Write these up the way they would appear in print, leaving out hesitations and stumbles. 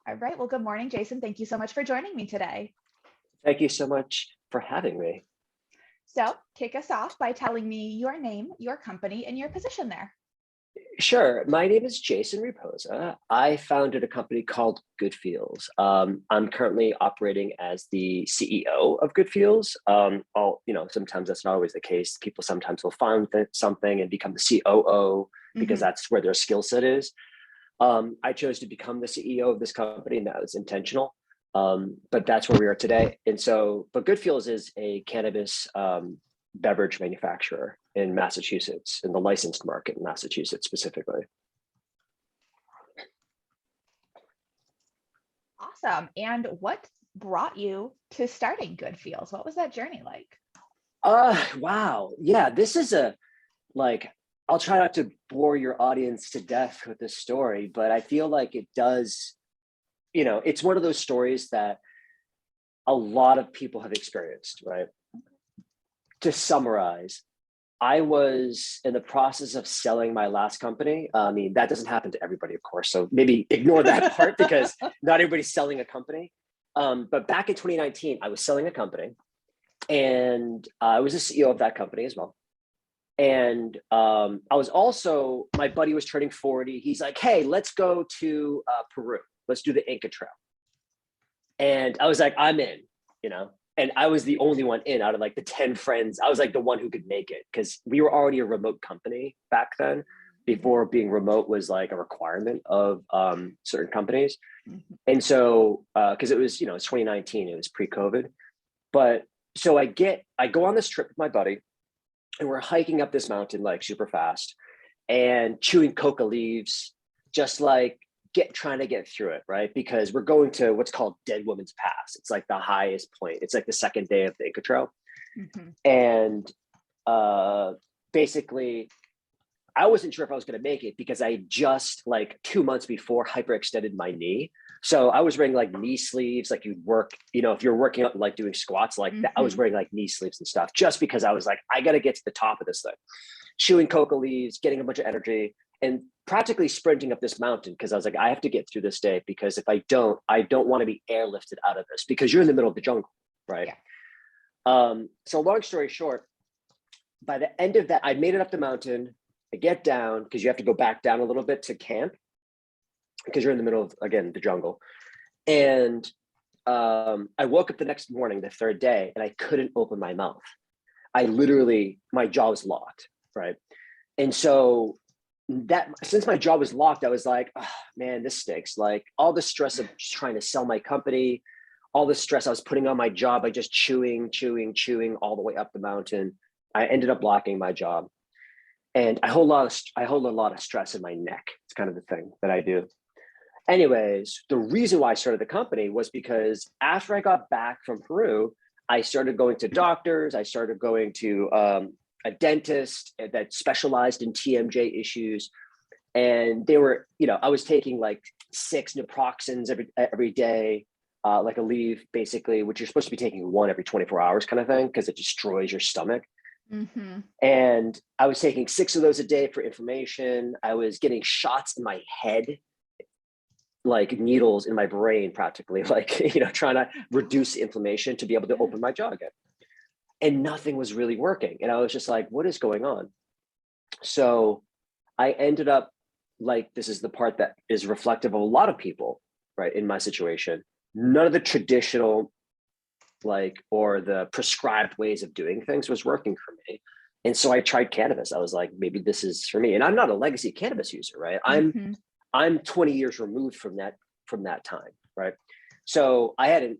All right. Well, good morning, Jason. Thank you so much for joining me today. Thank you so much for having me. So, kick us off by telling me your name, your company, and your position there. Sure. My name is Jason Reposa. I founded a company called Good Feels. I'm currently operating as the CEO of Good Feels. Sometimes that's not always the case. People sometimes will found something and become the COO because that's where their skill set is. I chose to become the CEO of this company, and that was intentional. But that's where we are today. But Good Feels is a cannabis beverage manufacturer in Massachusetts, in the licensed market in Massachusetts specifically. Awesome. And what brought you to starting Good Feels? What was that journey like? Wow. Yeah, this is I'll try not to bore your audience to death with this story, but I feel like it does, it's one of those stories that a lot of people have experienced, right? To summarize, I was in the process of selling my last company. I mean, that doesn't happen to everybody, of course. So maybe ignore that part because not everybody's selling a company. But back in 2019, I was selling a company and I was the CEO of that company as well. And I was also, my buddy was turning 40. He's like, hey, let's go to Peru. Let's do the Inca Trail. And I was like, I'm in, and I was the only one in out of like the 10 friends. I was like the one who could make it because we were already a remote company back then, before being remote was like a requirement of certain companies. And so, because it was, it's 2019, it was pre-COVID. But so I go on this trip with my buddy and we're hiking up this mountain like super fast and chewing coca leaves, just like trying to get through it, right? Because we're going to what's called Dead Woman's Pass. It's like the highest point. It's like the second day of the Inca Trail. And basically, I wasn't sure if I was going to make it because I just like 2 months before hyperextended my knee. So I was wearing like knee sleeves, like you'd work, if you're working out like doing squats like that, I was wearing like knee sleeves and stuff just because I was like, I got to get to the top of this thing. Chewing coca leaves, getting a bunch of energy, and practically sprinting up this mountain because I was like, I have to get through this day because if I don't want to be airlifted out of this because you're in the middle of the jungle, right? Yeah. So long story short, by the end of that, I made it up the mountain. I get down because you have to go back down a little bit to camp because you're in the middle of, again, the jungle. And I woke up the next morning, the third day, and I couldn't open my mouth. My jaw was locked, right? And so since my jaw was locked, I was like, oh, man, this stinks. Like all the stress of just trying to sell my company, all the stress I was putting on my job by just chewing all the way up the mountain. I ended up locking my job. And I hold a lot of stress in my neck. It's kind of the thing that I do. Anyways, the reason why I started the company was because after I got back from Peru, I started going to doctors. I started going to a dentist that specialized in TMJ issues. And they were, I was taking like 6 naproxens every day, like a leave basically, which you're supposed to be taking 1 every 24 hours kind of thing, because it destroys your stomach. And I was taking 6 of those a day for inflammation. I was getting shots in my head, like needles in my brain, practically, like, trying to reduce the inflammation to be able to open my jaw again. And nothing was really working. And I was just like, what is going on? So I ended up like, this is the part that is reflective of a lot of people, right? In my situation, none of the traditional or the prescribed ways of doing things was working for me. And so I tried cannabis. I was like, maybe this is for me. And I'm not a legacy cannabis user, right? I'm 20 years removed from that time, right? So I hadn't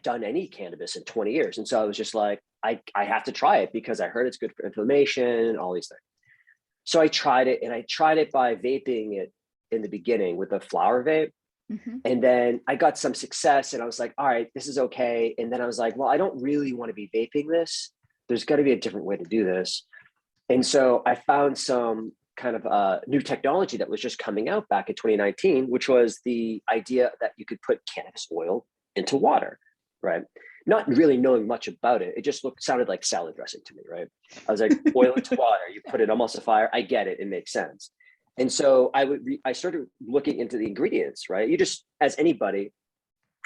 done any cannabis in 20 years. And so I was just like, I have to try it because I heard it's good for inflammation and all these things. So I tried it, and I tried it by vaping it in the beginning with a flower vape. And then I got some success and I was like, all right, this is okay. And then I was like, well, I don't really want to be vaping this. There's got to be a different way to do this. And so I found some kind of new technology that was just coming out back in 2019, which was the idea that you could put cannabis oil into water, right? Not really knowing much about it. It just sounded like salad dressing to me, right? I was like, oil into water, you put an emulsifier. I get it. It makes sense. And so I started looking into the ingredients, right? You just, as anybody,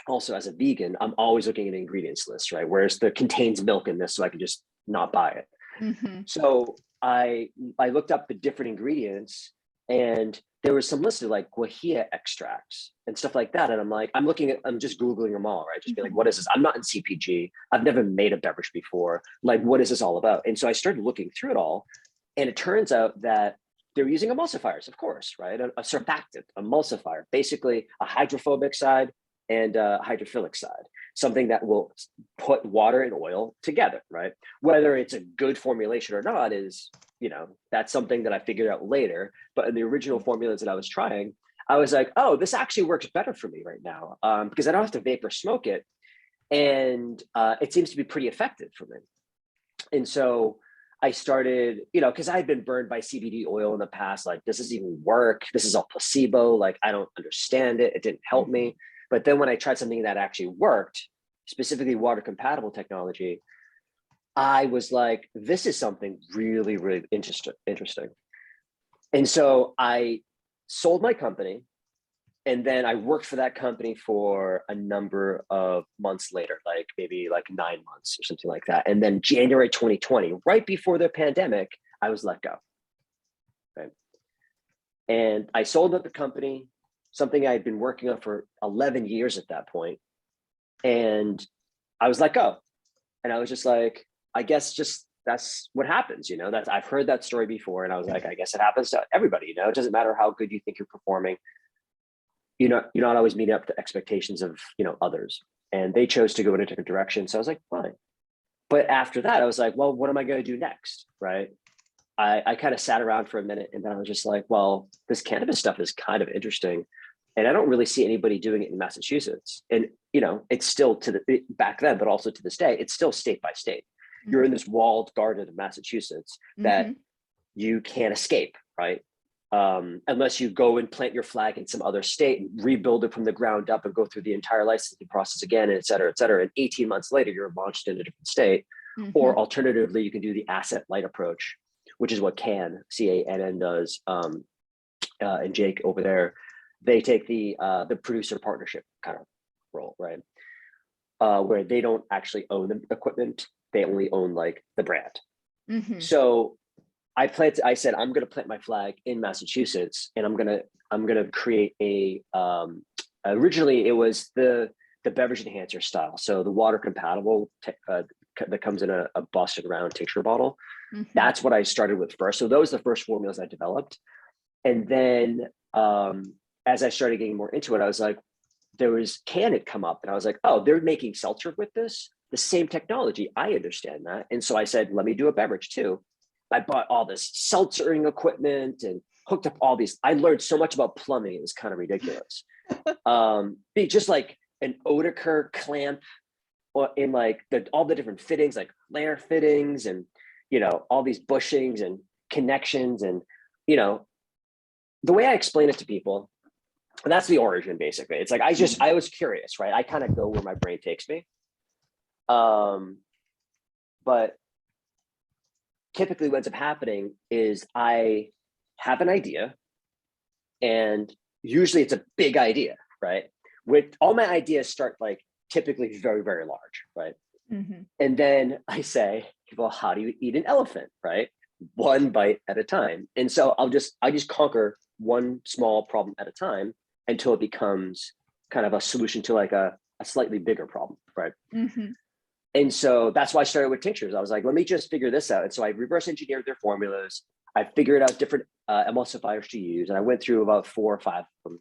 also as a vegan, I'm always looking at an ingredients list, right? Whereas there contains milk in this, so I can just not buy it. Mm-hmm. So I looked up the different ingredients, and there was some listed like guajillo extracts and stuff like that. And I'm just Googling them all, right? Just be like, Mm-hmm. what is this? I'm not in CPG. I've never made a beverage before. Like, what is this all about? And so I started looking through it all. And it turns out that they're using emulsifiers, of course, right? A surfactant, emulsifier, basically a hydrophobic side and a hydrophilic side, something that will put water and oil together, right? Whether it's a good formulation or not is, that's something that I figured out later. But in the original formulas that I was trying, I was like, oh, this actually works better for me right now, because I don't have to vapor smoke it. And it seems to be pretty effective for me. And so I started, because I had been burned by CBD oil in the past, like, does this even work? This is all placebo. Like, I don't understand it. It didn't help me. But then when I tried something that actually worked, specifically water compatible technology, I was like, this is something really, really interesting. And so I sold my company, and then I worked for that company for a number of months later, like maybe like 9 months or something like that. And then January 2020, right before the pandemic, I was let go. Right. And I sold up the company, something I had been working on for 11 years at that point. And I was let go. And I was just like, I guess just that's what happens, I've heard that story before. And I was like, I guess it happens to everybody, it doesn't matter how good you think you're performing. You're not always meeting up to expectations of, others. And they chose to go in a different direction. So I was like, fine. But after that, I was like, well, what am I going to do next? Right. I kind of sat around for a minute, and then I was just like, well, this cannabis stuff is kind of interesting. And I don't really see anybody doing it in Massachusetts. And, it's still back then, but also to this day, it's still state by state. Mm-hmm. You're in this walled garden of Massachusetts that you can't escape, right? Unless you go and plant your flag in some other state and rebuild it from the ground up and go through the entire licensing process again, and et cetera, et cetera. And 18 months later, you're launched in a different state. Or alternatively, you can do the asset light approach, which is what CANN does. And Jake over there, they take the producer partnership kind of role, right? Where they don't actually own the equipment. They only own like the brand. So I said, I'm going to plant my flag in Massachusetts, and I'm going to create originally it was the beverage enhancer style. So the water compatible that comes in a busted round tincture bottle. That's what I started with first. So those are the first formulas I developed. And then as I started getting more into it, I was like, there was Can come up, and I was like, oh, they're making seltzer with this, the same technology. I understand that. And so I said, let me do a beverage too. I bought all this seltzering equipment and hooked up all these. I learned so much about plumbing. It was kind of ridiculous. Just like an Oetker clamp in like all the different fittings, like layer fittings and, all these bushings and connections. And, the way I explain it to people, and that's the origin, basically. It's like, I was curious, right? I kind of go where my brain takes me. But typically what ends up happening is I have an idea, and usually it's a big idea, right? With all my ideas start like typically very, very large, right? And then I say, well, how do you eat an elephant, right? One bite at a time. And so I just conquer one small problem at a time until it becomes kind of a solution to like a slightly bigger problem, right? And so that's why I started with tinctures. I was like, let me just figure this out. And so I reverse engineered their formulas. I figured out different emulsifiers to use. And I went through about 4 or 5 of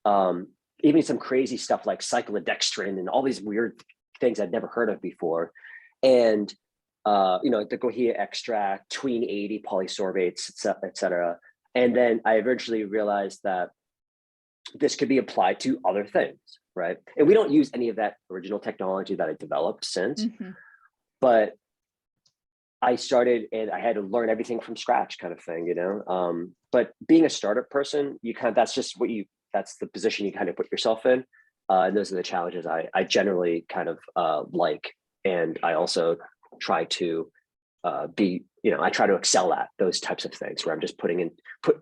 them. Even some crazy stuff like cyclodextrin and all these weird things I'd never heard of before. And, the guajillo extract, tween 80 polysorbates, et cetera. And then I eventually realized that this could be applied to other things, right? And we don't use any of that original technology that I developed since, but I started and I had to learn everything from scratch kind of thing, but being a startup person, that's the position you kind of put yourself in. And those are the challenges I generally kind of like. And I also try to I try to excel at those types of things where I'm just put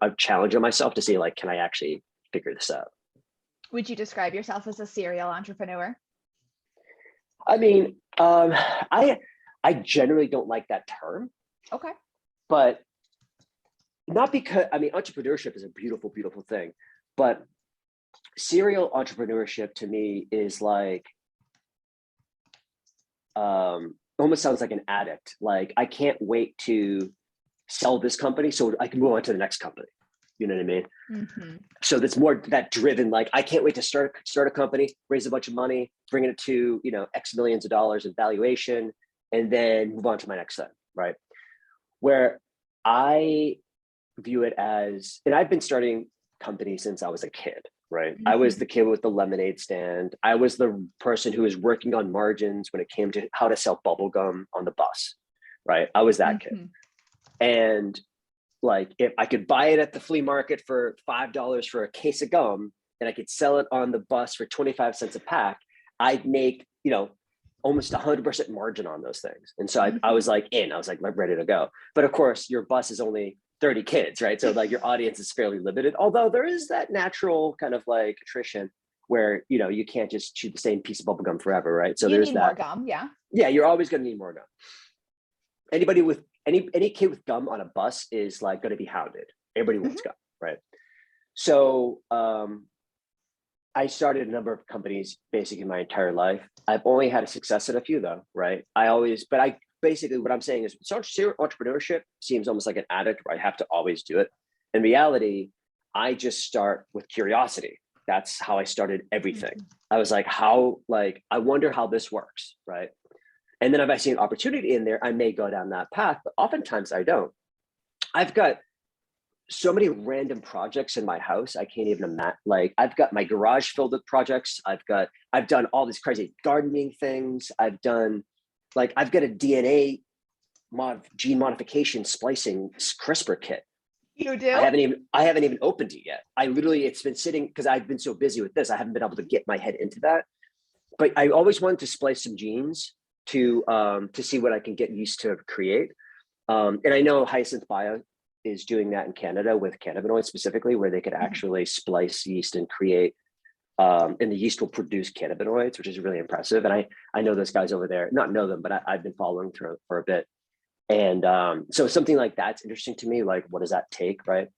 a challenge on myself to see like, can I actually figure this out? Would you describe yourself as a serial entrepreneur? I mean, I generally don't like that term, Okay. but not because, I mean, entrepreneurship is a beautiful, beautiful thing, but serial entrepreneurship to me is like, almost sounds like an addict. Like I can't wait to sell this company so I can move on to the next company. You know what I mean? Mm-hmm. So that's more that driven, like I can't wait to start a company, raise a bunch of money, bring it to, X millions of dollars in valuation, and then move on to my next thing, right? Where I view it as, and I've been starting companies since I was a kid, right? I was the kid with the lemonade stand. I was the person who was working on margins when it came to how to sell bubble gum on the bus, right? I was that kid. And like, if I could buy it at the flea market for $5 for a case of gum, and I could sell it on the bus for 25 cents a pack, I'd make, almost 100% margin on those things. And so I was like I was like ready to go. But of course, your bus is only 30 kids, right? So like your audience is fairly limited, although there is that natural kind of like attrition where, you can't just chew the same piece of bubble gum forever, right? So you there's need that. more gum, yeah. Yeah, you're always going to need more gum. Anybody with any kid with gum on a bus is like going to be hounded. Everybody wants gum, right? So I started a number of companies basically my entire life. I've only had a success at a few though, right? Basically what I'm saying is entrepreneurship seems almost like an addict where I have to always do it. In reality, I just start with curiosity. That's how I started everything. I was like, I wonder how this works, right? And then if I see an opportunity in there, I may go down that path, but oftentimes I don't. I've got so many random projects in my house. I can't even imagine. Like I've got my garage filled with projects. I've done all these crazy gardening things. I've got a DNA gene modification splicing CRISPR kit. You do? I haven't even opened it yet. It's been sitting because I've been so busy with this. I haven't been able to get my head into that. But I always wanted to splice some genes to see what I can get used to create. And I know Hyacinth Bio is doing that in Canada with cannabinoids specifically, where they could actually splice yeast and create, and the yeast will produce cannabinoids, which is really impressive. And I know those guys over there, not know them, but I've been following through for a bit. And so something like that's interesting to me. Like, what does that take, right?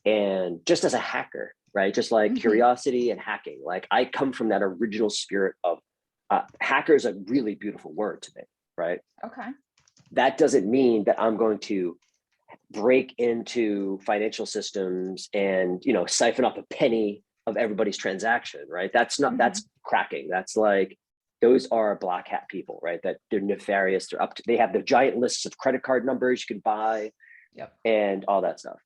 And just as a hacker, right? Just like curiosity and hacking. Like I come from that original spirit of hacker is a really beautiful word to me, right? Okay. That doesn't mean that I'm going to break into financial systems and siphon off a penny of everybody's transaction, right? That's not that's cracking. That's like those are black hat people, right? That they're nefarious. They have the giant lists of credit card numbers you can buy, and all that stuff.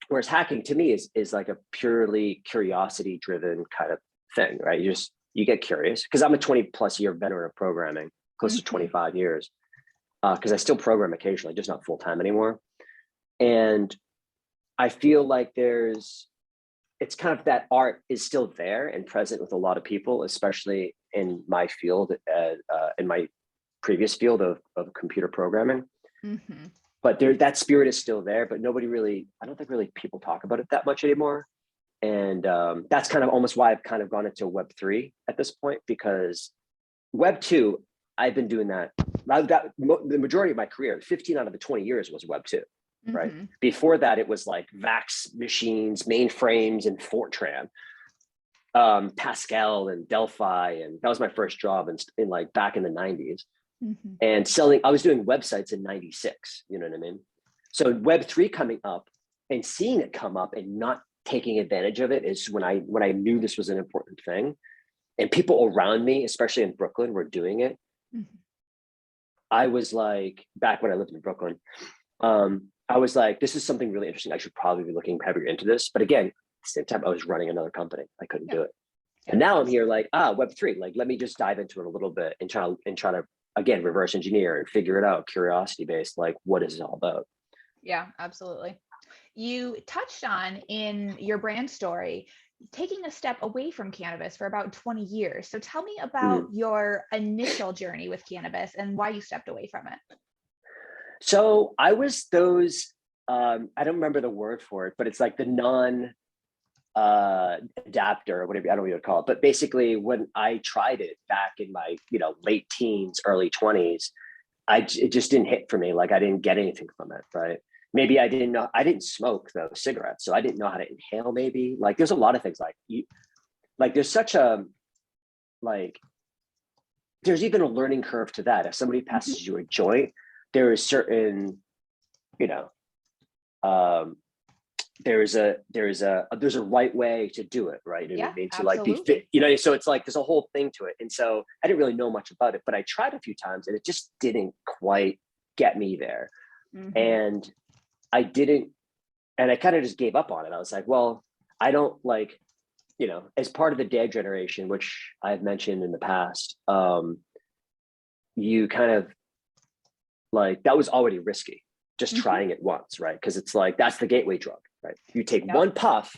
Whereas hacking to me is like a purely curiosity driven kind of thing, right? You get curious because I'm a 20+ year veteran of programming, close to 25 years, because I still program occasionally, just not full time anymore. And I feel like it's kind of that art is still there and present with a lot of people, especially in my field, in my previous field of computer programming. But that spirit is still there, but I don't think really people talk about it that much anymore. And that's kind of almost why I've kind of gone into Web3 at this point, because Web2, I've been doing that. The majority of my career, 15 out of the 20 years was Web2. Right. Before that, it was like VAX machines, mainframes, and Fortran, Pascal and Delphi. And that was my first job in like back in the 90s. And I was doing websites in 96. You know what I mean? So Web3 coming up and seeing it come up and not taking advantage of it is when I knew this was an important thing. And people around me, especially in Brooklyn, were doing it. I was like, back when I lived in Brooklyn, I was like, this is something really interesting. I should probably be looking heavier into this. But again, at the same time, I was running another company. I couldn't do it. And now I'm here like, Web3, like, let me just dive into it a little bit and try to, again, reverse engineer and figure it out, curiosity based, like, what is it all about? Yeah, absolutely. You touched on in your brand story, taking a step away from cannabis for about 20 years. So tell me about your initial journey with cannabis and why you stepped away from it. So I was those, I don't remember the word for it, but it's like the non adapter or whatever, I don't know what you would call it. But basically when I tried it back in my, late teens, early 20s, it just didn't hit for me. Like I didn't get anything from it, right? Maybe I didn't smoke though cigarettes. So I didn't know how to inhale maybe. Like there's a lot of things like there's such a, like, there's even a learning curve to that. If somebody passes you a joint, there is certain, um, there's a right way to do it, right? And Yeah, it needs to like be absolutely. fit, so it's like there's a whole thing to it. And so I didn't really know much about it, but I tried a few times and it just didn't quite get me there. And I didn't, and I kind of just gave up on it. I was like, well, I don't like, as part of the dad generation, which I've mentioned in the past, you kind of like, that was already risky, just trying it once, right? Because it's like, that's the gateway drug, right? You take one puff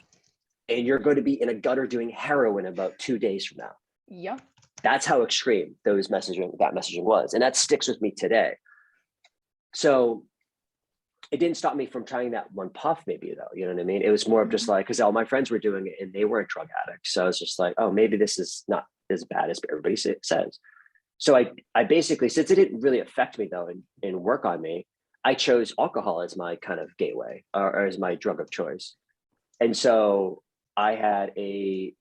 and you're going to be in a gutter doing heroin about 2 days from now. Yep. That's how extreme that messaging was. And that sticks with me today. So it didn't stop me from trying that one puff maybe though, you know what I mean? It was more of just like, because all my friends were doing it and they weren't drug addicts. So I was just like, oh, maybe this is not as bad as everybody says. So I basically, since it didn't really affect me though and work on me, I chose alcohol as my kind of gateway or as my drug of choice. And so I had a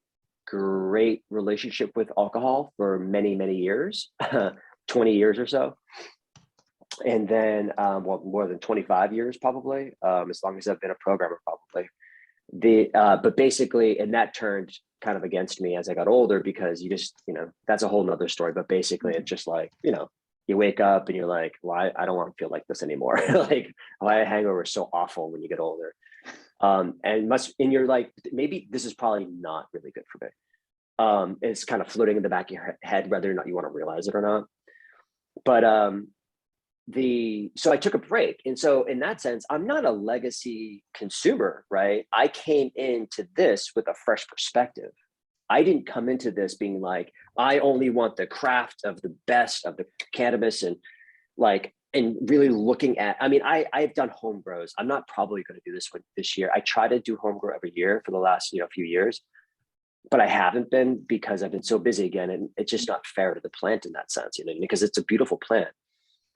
great relationship with alcohol for many, many years, 20 years or so. And then, more than 25 years, probably, as long as I've been a programmer, probably. But basically, and that turned kind of against me as I got older because you just, that's a whole nother story. But basically, it's just like, you wake up and you're like, well, I don't want to feel like this anymore. Like, why a hangover is so awful when you get older. And you're like, maybe this is probably not really good for me. It's kind of floating in the back of your head, whether or not you want to realize it or not. But so I took a break. And so in that sense, I'm not a legacy consumer, right? I came into this with a fresh perspective. I didn't come into this being like, I only want the craft of the best of the cannabis and really looking at, I've done home grows. I'm not probably going to do this year. I try to do home grow every year for the last, few years, but I haven't been because I've been so busy again. And it's just not fair to the plant in that sense, because it's a beautiful plant.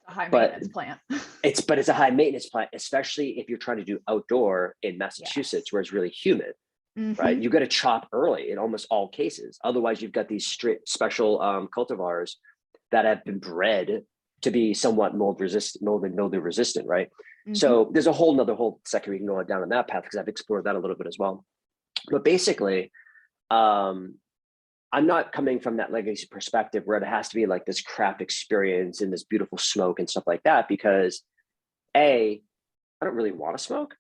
A high maintenance plant. It's a high maintenance plant, especially if you're trying to do outdoor in Massachusetts, where it's really humid, right? You got to chop early in almost all cases. Otherwise, you've got these special cultivars that have been bred to be somewhat mold and mildew resistant, right? So there's a whole second we can go down on that path because I've explored that a little bit as well. But basically, I'm not coming from that legacy perspective where it has to be like this craft experience and this beautiful smoke and stuff like that, because I don't really want to smoke.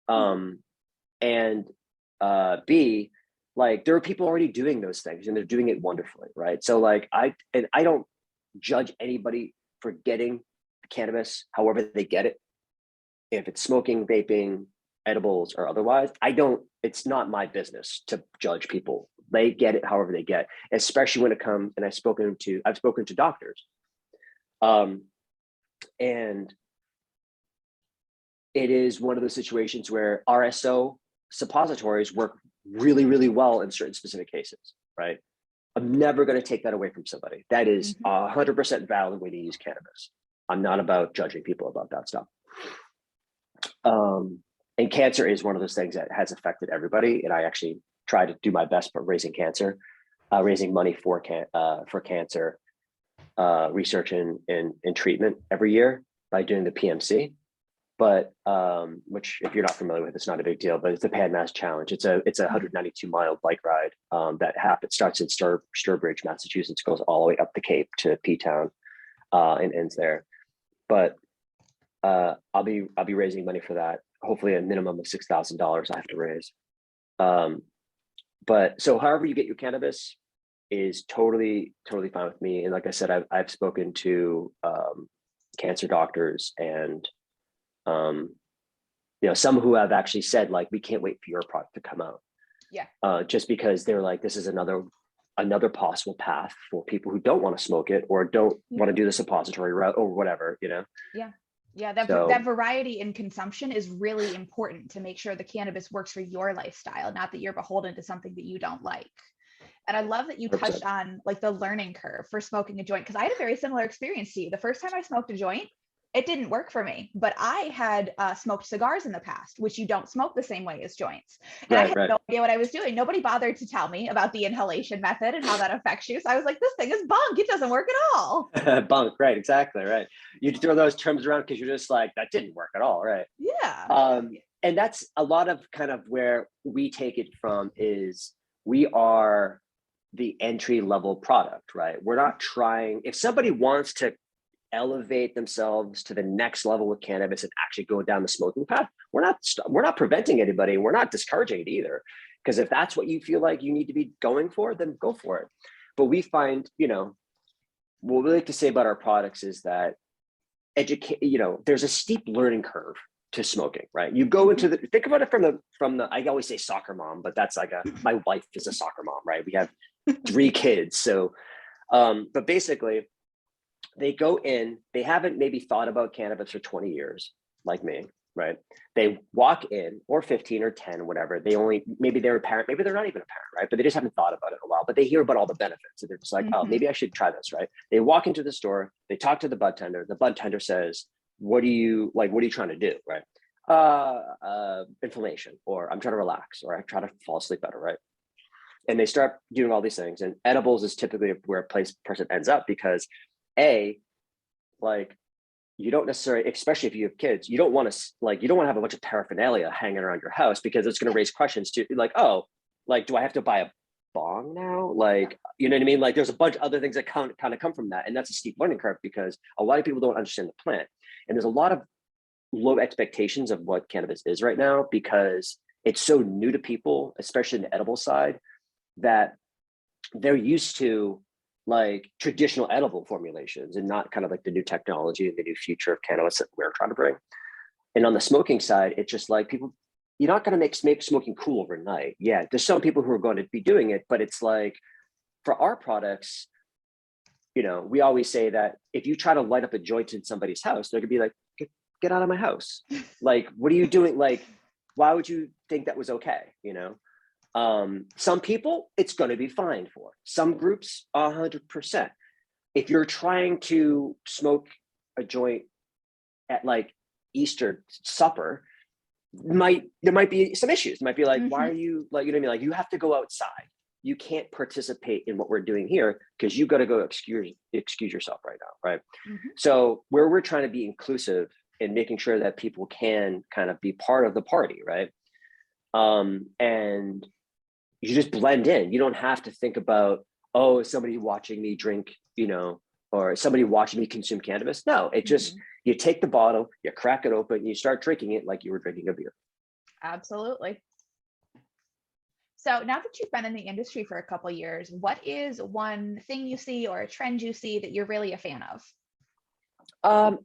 And B, like there are people already doing those things and they're doing it wonderfully, right? So like I don't judge anybody for getting cannabis, however they get it. If it's smoking, vaping, edibles, or otherwise, it's not my business to judge people. They get it however they get, especially when it comes, and I've spoken to doctors. And it is one of those situations where RSO suppositories work really, really well in certain specific cases, right? I'm never going to take that away from somebody. That is 100% valid way to use cannabis. I'm not about judging people about that stuff. And cancer is one of those things that has affected everybody. And I actually try to do my best for raising money for cancer research and treatment every year by doing the PMC. But which, if you're not familiar with, it's not a big deal. But it's the Pan Mass Challenge. It's a 192-mile bike ride starts in Sturbridge, Massachusetts, goes all the way up the Cape to P-Town, and ends there. But I'll be raising money for that. Hopefully, a minimum of $6,000 I have to raise. But so however you get your cannabis is totally fine with me. And like I said, I've spoken to cancer doctors and some who have actually said like, we can't wait for your product to come out. Yeah. Just because they're like, this is another possible path for people who don't want to smoke it or don't want to do the suppository route or whatever, Yeah. Yeah, that So variety in consumption is really important to make sure the cannabis works for your lifestyle, not that you're beholden to something that you don't like. And I love that you 100%. touched on like the learning curve for smoking a joint, because I had a very similar experience to you. The first time I smoked a joint, it didn't work for me, but I had smoked cigars in the past, which you don't smoke the same way as joints. And I Right, had right. no idea what I was doing. Nobody bothered to tell me about the inhalation method and how that affects you. So I was like, this thing is bunk. It doesn't work at all. Bunk, right, exactly, right. You throw those terms around because you're just like, that didn't work at all, right? Yeah. And that's a lot of kind of where we take it from is we are the entry level product, right? We're not trying, if somebody wants to elevate themselves to the next level with cannabis and actually go down the smoking path, we're not preventing anybody. We're not discouraging it either. Because if that's what you feel like you need to be going for, then go for it. But we find, what we like to say about our products is that there's a steep learning curve to smoking, right? You go into think about it from the, I always say soccer mom, but that's like my wife is a soccer mom, right? We have 3 kids. So, but basically they go in, they haven't maybe thought about cannabis for 20 years, like me, right? They walk in, or 15 or 10 or whatever. Maybe they're a parent, maybe they're not even a parent, right? But they just haven't thought about it in a while, but they hear about all the benefits. And they're just like, oh, maybe I should try this, right? They walk into the store, they talk to the bud tender. The bud tender says, what are you trying to do, right? Inflammation, or I'm trying to relax, or I try to fall asleep better, right? And they start doing all these things. And edibles is typically where a person ends up because you don't necessarily, especially if you have kids, you don't want to have a bunch of paraphernalia hanging around your house because it's going to raise questions to like, oh, like, do I have to buy a bong now? Like, you know what I mean? Like there's a bunch of other things that kind of come from that. And that's a steep learning curve because a lot of people don't understand the plant. And there's a lot of low expectations of what cannabis is right now because it's so new to people, especially in the edible side, that they're used to like traditional edible formulations and not kind of like the new technology and the new future of cannabis that we're trying to bring. And on the smoking side, it's just like people, you're not going to make smoking cool overnight. Yeah, there's some people who are going to be doing it, but it's like for our products, we always say that if you try to light up a joint in somebody's house, they're gonna be like, get out of my house. Like, what are you doing? Like, why would you think that was okay? Some people it's going to be fine for. Some groups 100%. If you're trying to smoke a joint at like Easter supper, there might be some issues. It might be like, why are you like, you know what I mean? Like you have to go outside. You can't participate in what we're doing here because you got to go excuse yourself right now, right? So where we're trying to be inclusive and making sure that people can kind of be part of the party, right? And you just blend in. You don't have to think about, oh, is somebody watching me drink, or somebody watching me consume cannabis. No, it just, you take the bottle, you crack it open, you start drinking it like you were drinking a beer. Absolutely. So now that you've been in the industry for a couple of years, what is one thing you see or a trend you see that you're really a fan of?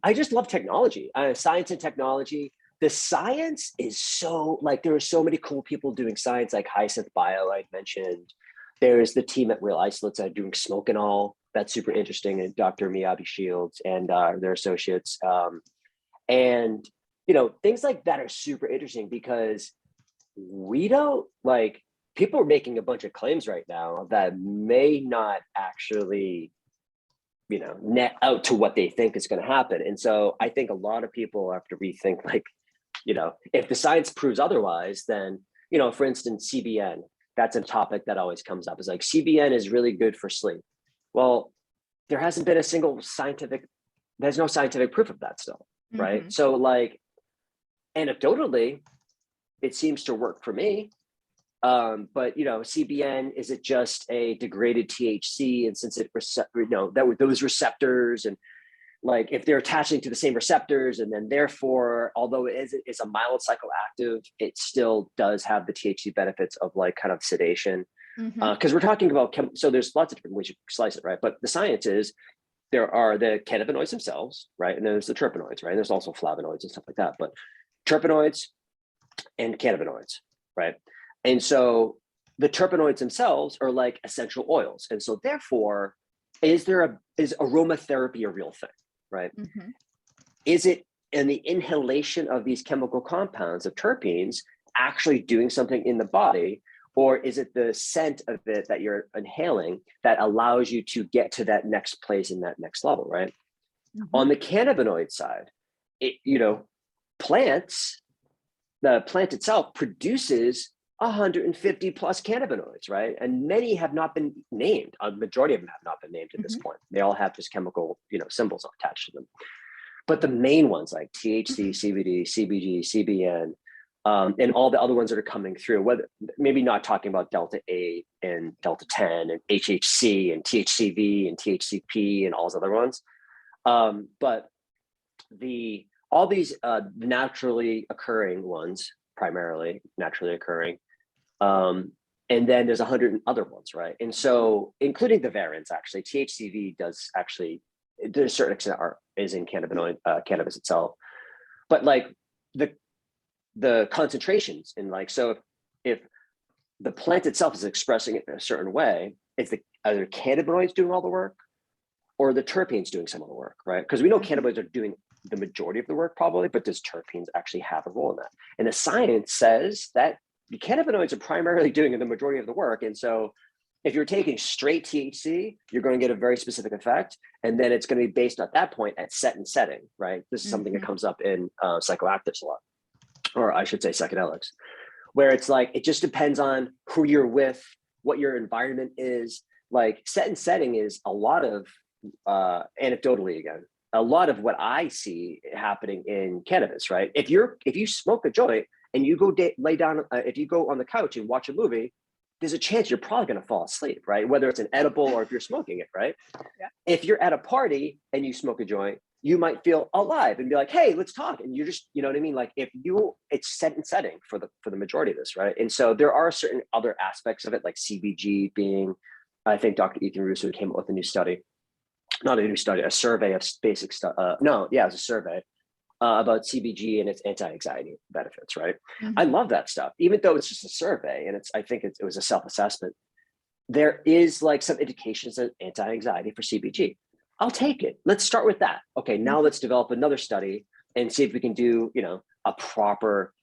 I just love technology, science and technology. The science is so like, there are so many cool people doing science, like Hyacinth Bio, I mentioned. There's the team at Real Isolates that are doing smoke and all. That's super interesting. And Dr. Miyabi Shields and their associates. And, things like that are super interesting because we don't like, people are making a bunch of claims right now that may not actually net out to what they think is going to happen. And so I think a lot of people have to rethink, like, if the science proves otherwise, then, for instance, CBN, that's a topic that always comes up. Is like CBN is really good for sleep. Well, there hasn't been a single there's no scientific proof of that still, right? So like, anecdotally, it seems to work for me. But CBN, is it just a degraded THC? And since those receptors, and like if they're attaching to the same receptors, and then therefore, although it is a mild psychoactive, it still does have the THC benefits of like kind of sedation. Because we're talking about so there's lots of different ways you slice it, right? But the science is there are the cannabinoids themselves, right? And there's the terpenoids, right? And there's also flavonoids and stuff like that. But terpenoids and cannabinoids, right? And so the terpenoids themselves are like essential oils. And so therefore, is aromatherapy a real thing, right? Is it and the inhalation of these chemical compounds of terpenes actually doing something in the body? Or is it the scent of it that you're inhaling that allows you to get to that next place in that next level, right? On the cannabinoid side, plants, the plant itself produces 150 plus cannabinoids, right? And many have not been named. A majority of them have not been named at this point. They all have just chemical, symbols attached to them. But the main ones like THC, CBD, CBG, CBN, and all the other ones that are coming through, whether maybe not talking about Delta 8 and Delta 10 and HHC and THCV and THCP and all those other ones. But all these naturally occurring ones, primarily naturally occurring, and then there's 100 other ones, right? And so, including the variants, actually, THCV does actually, to a certain extent, is in cannabis itself, but like the concentrations in so if the plant itself is expressing it in a certain way, it's either cannabinoids doing all the work or the terpenes doing some of the work, right? Because we know cannabinoids are doing the majority of the work probably, but does terpenes actually have a role in that? And the science says that the cannabinoids are primarily doing the majority of the work. And so if you're taking straight THC, you're going to get a very specific effect. And then it's going to be based at that point at set and setting, right? This is something that comes up in psychoactives a lot, or I should say psychedelics, where it's like, it just depends on who you're with, what your environment is. Like set and setting is a lot of, anecdotally again, a lot of what I see happening in cannabis, right? If you smoke a joint and you go lay down, if you go on the couch and watch a movie, there's a chance you're probably going to fall asleep, right? Whether it's an edible or if you're smoking it, right? Yeah. If you're at a party and you smoke a joint, you might feel alive and be like, hey, let's talk. And you're just, you know what I mean? Like it's set and setting for the majority of this, right? And so there are certain other aspects of it, like CBG being, I think Dr. Ethan Russo came up with a new study, not a new study, a survey of basic stuff. It was a survey about CBG and its anti-anxiety benefits, right? I love that stuff, even though it's just a survey and I think it was a self-assessment. There is like some indications of anti-anxiety for CBG. I'll take it. Let's start with that. Okay, now let's develop another study and see if we can do, a proper,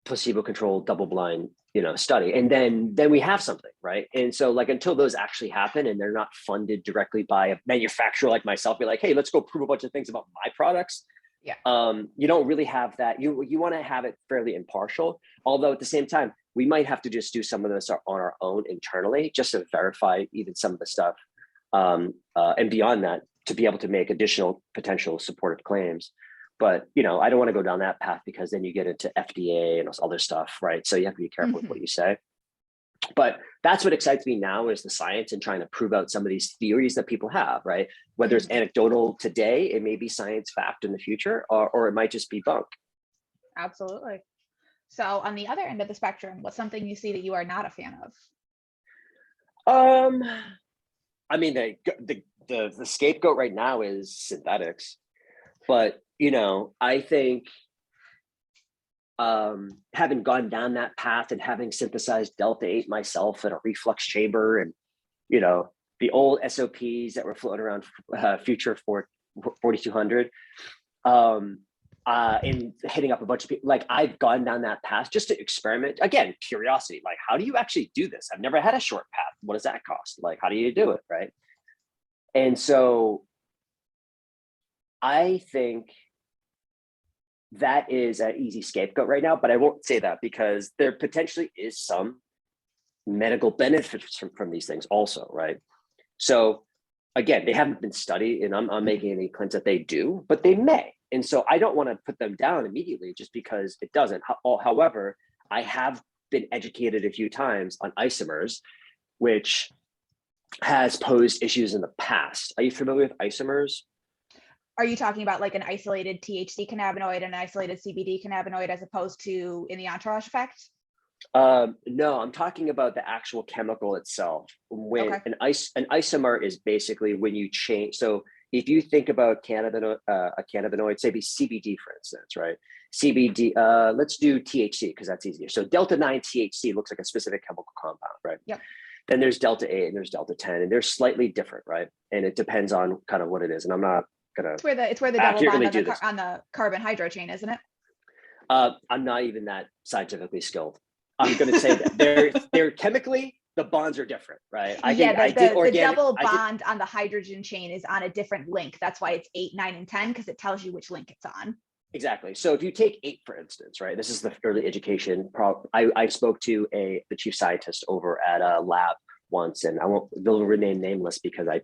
placebo-controlled, double-blind, study, and then we have something, right? And so, like, until those actually happen and they're not funded directly by a manufacturer like myself, be like, hey, let's go prove a bunch of things about my products. Yeah. You don't really have that. You want to have it fairly impartial. Although at the same time, we might have to just do some of this on our own internally, just to verify even some of the stuff, and beyond that, to be able to make additional potential supportive claims. But I don't want to go down that path because then you get into FDA and other stuff, right? So you have to be careful with what you say. But that's what excites me now is the science and trying to prove out some of these theories that people have, right? Whether it's anecdotal today, it may be science fact in the future, or it might just be bunk. Absolutely. So on the other end of the spectrum, what's something you see that you are not a fan of? I mean, the scapegoat right now is synthetics, but I think having gone down that path and having synthesized Delta 8 myself in a reflux chamber and, the old SOPs that were floating around Future 4200 and hitting up a bunch of people, like I've gone down that path just to experiment. Again, curiosity, like how do you actually do this? I've never had a short path. What does that cost? Like, how do you do it, right? And so I think that is an easy scapegoat right now, but I won't say that because there potentially is some medical benefits from these things also, right? So again, they haven't been studied and I'm making any claims that they do, but they may. And so I don't want to put them down immediately just because it doesn't. However, I have been educated a few times on isomers, which has posed issues in the past. Are you familiar with isomers? Are you talking about like an isolated THC cannabinoid and an isolated CBD cannabinoid as opposed to in the entourage effect? No, I'm talking about the actual chemical itself. When an isomer is basically when you change. So if you think about a cannabinoid, say be CBD, for instance, right? CBD, let's do THC because that's easier. So Delta 9 THC looks like a specific chemical compound, right? Yep. Then there's Delta 8 and there's Delta 10, and they're slightly different, right? And it depends on kind of what it is. And I'm not gonna It's where the double bond accurately do this. on the carbon hydro chain, isn't it? I'm not even that scientifically skilled. I'm going to say that they're chemically, the bonds are different, right? The double bond on the hydrogen chain is on a different link. That's why it's 8, 9, and 10, because it tells you which link it's on. Exactly. So if you take 8, for instance, right? This is the early education. I spoke to the chief scientist over at a lab once, and they'll remain nameless because I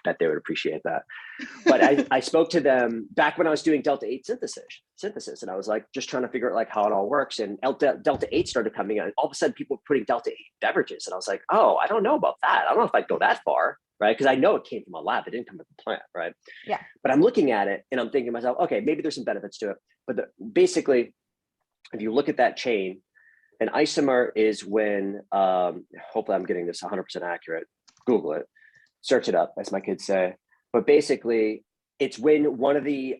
bet they would appreciate that. But I spoke to them back when I was doing Delta 8 synthesis, and I was like just trying to figure out like how it all works. And Delta 8 started coming out, and all of a sudden people were putting Delta 8 beverages, and I was like, oh, I don't know about that. I don't know if I'd go that far, right? Because I know it came from a lab; it didn't come from the plant, right? Yeah. But I'm looking at it and I'm thinking to myself, okay, maybe there's some benefits to it. But basically, if you look at that chain, an isomer is when, hopefully I'm getting this 100% accurate. Google it. Search it up, as my kids say. But basically, it's when one of the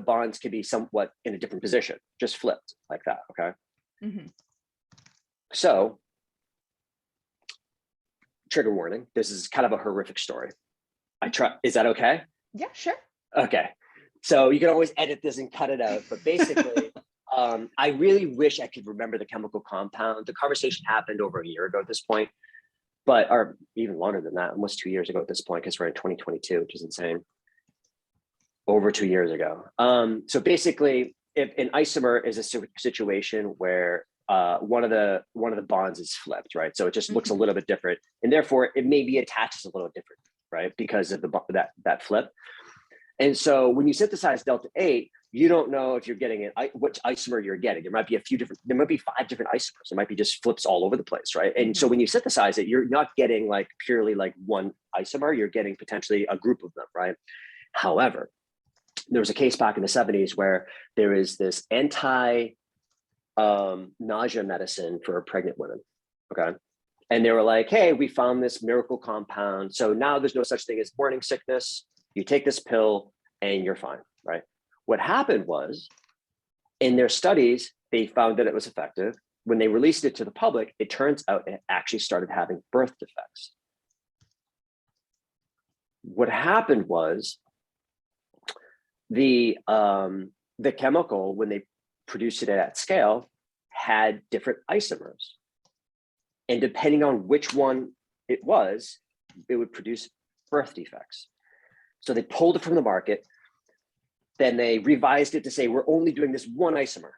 bonds can be somewhat in a different position, just flipped like that. Okay. Mm-hmm. So, trigger warning. This is kind of a horrific story. Is that okay? Yeah, sure. Okay. So you can always edit this and cut it out. But basically, I really wish I could remember the chemical compound. The conversation happened over a year ago at this point. Or even longer than that, almost 2 years ago at this point, because we're in 2022, which is insane. Over 2 years ago. So basically, if an isomer is a situation where one of the bonds is flipped, right? So it just looks a little bit different, and therefore it maybe attaches a little different, right? Because of that flip. And so when you synthesize Delta 8, you don't know if you're getting which isomer you're getting. There might be 5 different isomers. It might be just flips all over the place, right? And so when you synthesize it, you're not getting like purely like one isomer, you're getting potentially a group of them, right? However, there was a case back in the 70s where there is this nausea medicine for pregnant women, okay? And they were like, hey, we found this miracle compound. So now there's no such thing as morning sickness. You take this pill and you're fine, right? What happened was, in their studies, they found that it was effective. When they released it to the public, it turns out it actually started having birth defects. What happened was the chemical, when they produced it at scale, had different isomers. And depending on which one it would produce birth defects. So they pulled it from the market. Then they revised it to say, we're only doing this one isomer.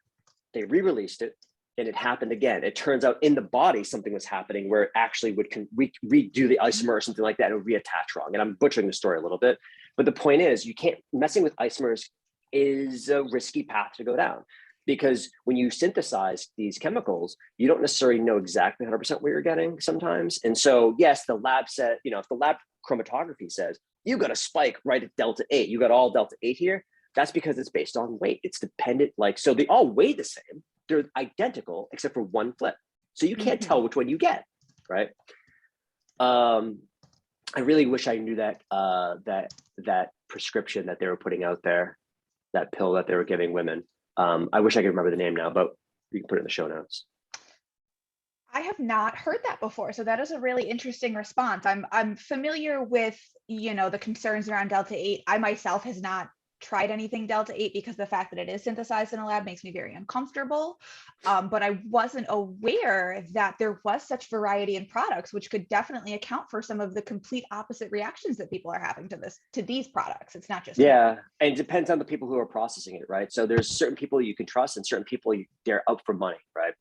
They re-released it, and it happened again. It turns out in the body, something was happening where it actually would redo the isomer or something like that and reattach wrong. And I'm butchering the story a little bit. But the point is, messing with isomers is a risky path to go down. Because when you synthesize these chemicals, you don't necessarily know exactly 100% what you're getting sometimes. And so, yes, the lab said, if the lab chromatography says, you got a spike right at Delta 8, you got all Delta 8 here, that's because it's based on weight. It's dependent, so they all weigh the same. They're identical except for one flip. So you can't tell which one you get, right? I really wish I knew that prescription that they were putting out there, that pill that they were giving women. I wish I could remember the name now, but you can put it in the show notes. I have not heard that before. So that is a really interesting response. I'm familiar with, the concerns around Delta 8. I myself has not tried anything Delta 8 because the fact that it is synthesized in a lab makes me very uncomfortable. But I wasn't aware that there was such variety in products, which could definitely account for some of the complete opposite reactions that people are having to these products. It's not just and it depends on the people who are processing it, right? So there's certain people you can trust and certain people they're out for money, right?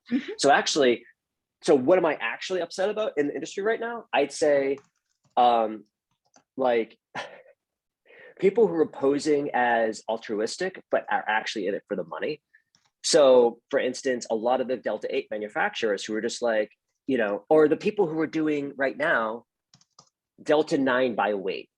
So what am I actually upset about in the industry right now? I'd say people who are posing as altruistic, but are actually in it for the money. So for instance, a lot of the Delta 8 manufacturers who are just like, or the people who are doing right now, Delta 9 by weight,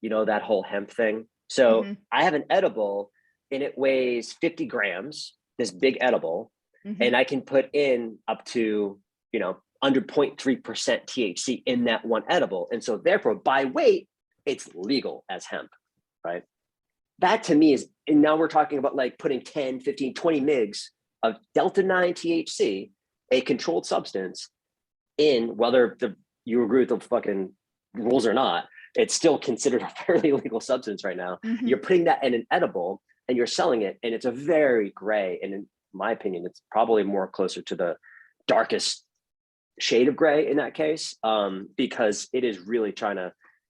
that whole hemp thing. So I have an edible and it weighs 50 grams, this big edible, and I can put in up to, under 0.3% THC in that one edible. And so therefore by weight, it's legal as hemp. Right. That to me is, and now we're talking about putting 10, 15, 20 mgs of Delta 9 THC, a controlled substance, in, whether you agree with the fucking rules or not, it's still considered a fairly illegal substance right now. You're putting that in an edible and you're selling it, and it's a very gray, and in my opinion, it's probably more closer to the darkest shade of gray in that case, because it is really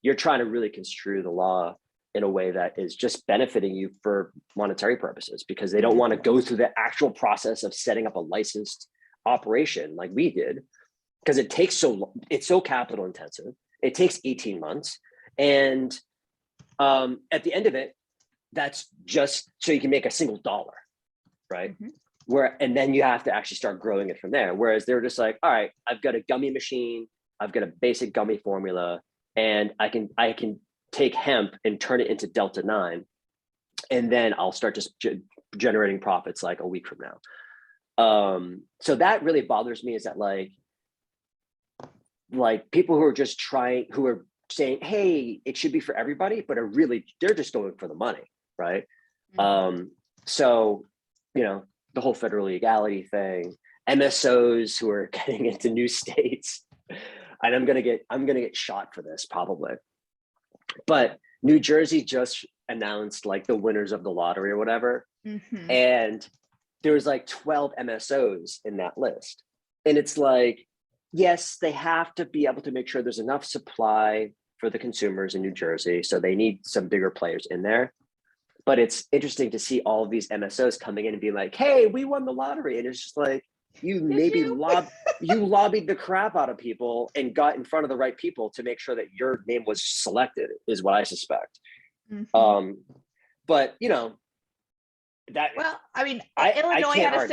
you're trying to really construe the law in a way that is just benefiting you for monetary purposes, because they don't want to go through the actual process of setting up a licensed operation like we did, because it takes it's so capital intensive. It takes 18 months. And at the end of it, that's just so you can make a single dollar, right? And then you have to actually start growing it from there. Whereas they're just like, all right, I've got a gummy machine, I've got a basic gummy formula, and I can take hemp and turn it into Delta 9, and then I'll start just generating profits like a week from now. So that really bothers me, is that like people who are just who are saying, hey, it should be for everybody, but they're just going for the money, right? So, the whole federal legality thing, MSOs who are getting into new states, and I'm gonna get shot for this probably, but New Jersey just announced like the winners of the lottery or whatever, and there was like 12 MSOs in that list, and it's like, yes, they have to be able to make sure there's enough supply for the consumers in New Jersey, so they need some bigger players in there. But it's interesting to see all of these MSOs coming in and being like, hey, we won the lottery. And it's just like, you lobbied the crap out of people and got in front of the right people to make sure that your name was selected, is what I suspect. But I mean, Illinois had a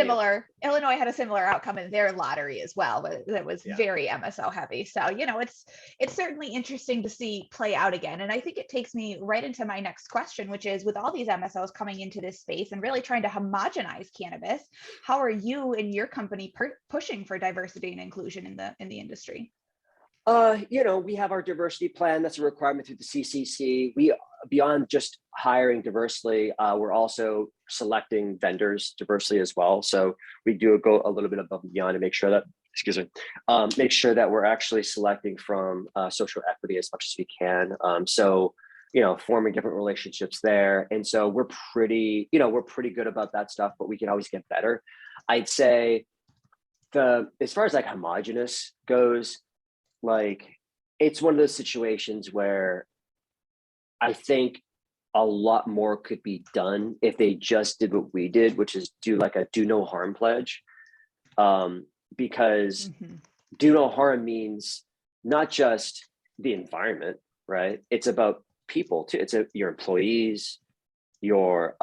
similar outcome in their lottery as well, but it was very MSO heavy. So, it's certainly interesting to see play out again. And I think it takes me right into my next question, which is, with all these MSOs coming into this space and really trying to homogenize cannabis, how are you and your company pushing for diversity and inclusion in the industry? We have our diversity plan. That's a requirement through the CCC. We, beyond just hiring diversely, we're also selecting vendors diversely as well. So we do go a little bit above and beyond to make sure that, make sure that we're actually selecting from social equity as much as we can. So, forming different relationships there. And so we're pretty good about that stuff, but we can always get better. I'd say as far as like homogenous goes, like, it's one of those situations where I think a lot more could be done if they just did what we did, which is do like a do no harm pledge. Because do no harm means not just the environment, right? It's about people too. It's your employees, your